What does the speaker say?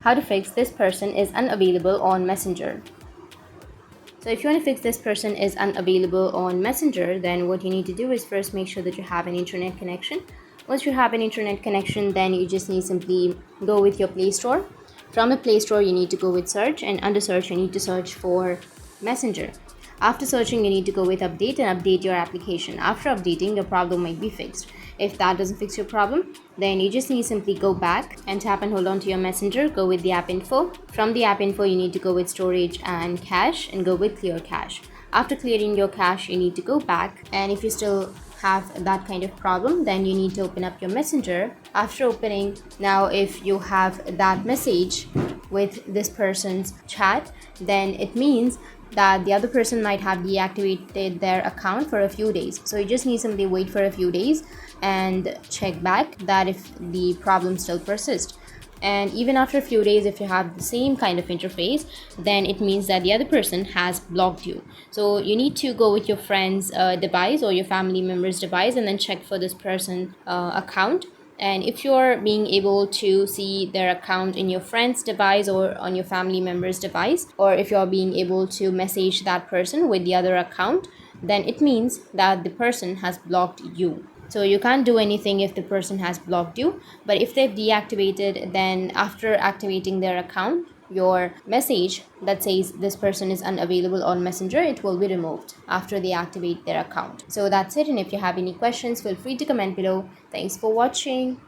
How to fix this person is unavailable on Messenger. So if you want to fix this person is unavailable on Messenger, then what you need to do is first make sure that you have an internet connection. Once you have an internet connection, then you just need simply go with your Play Store. From the Play Store, you need to go with search, and under search, you need to search for Messenger. After searching, you need to go with update and update your application. After updating, your problem might be fixed. If that doesn't fix your problem, then you just need to simply go back and tap and hold on to your Messenger. Go with the app info. From the app info, you need to go with storage and cache and go with clear cache. After clearing your cache, you need to go back, and if you still have that kind of problem, then you need to open up your Messenger. After opening, now if you have that message with this person's chat, then it means that the other person might have deactivated their account for a few days. So you just need simply wait for a few days and check back that if the problem still persists. And even after a few days, if you have the same kind of interface, then it means that the other person has blocked you. So you need to go with your friend's device or your family member's device and then check for this person account. And if you're being able to see their account in your friend's device or on your family member's device, or if you're being able to message that person with the other account, then it means that the person has blocked you. So you can't do anything if the person has blocked you. But if they've deactivated, then after activating their account, your message that says this person is unavailable on Messenger, it will be removed after they activate their account. So that's it. And if you have any questions, feel free to comment below. Thanks for watching.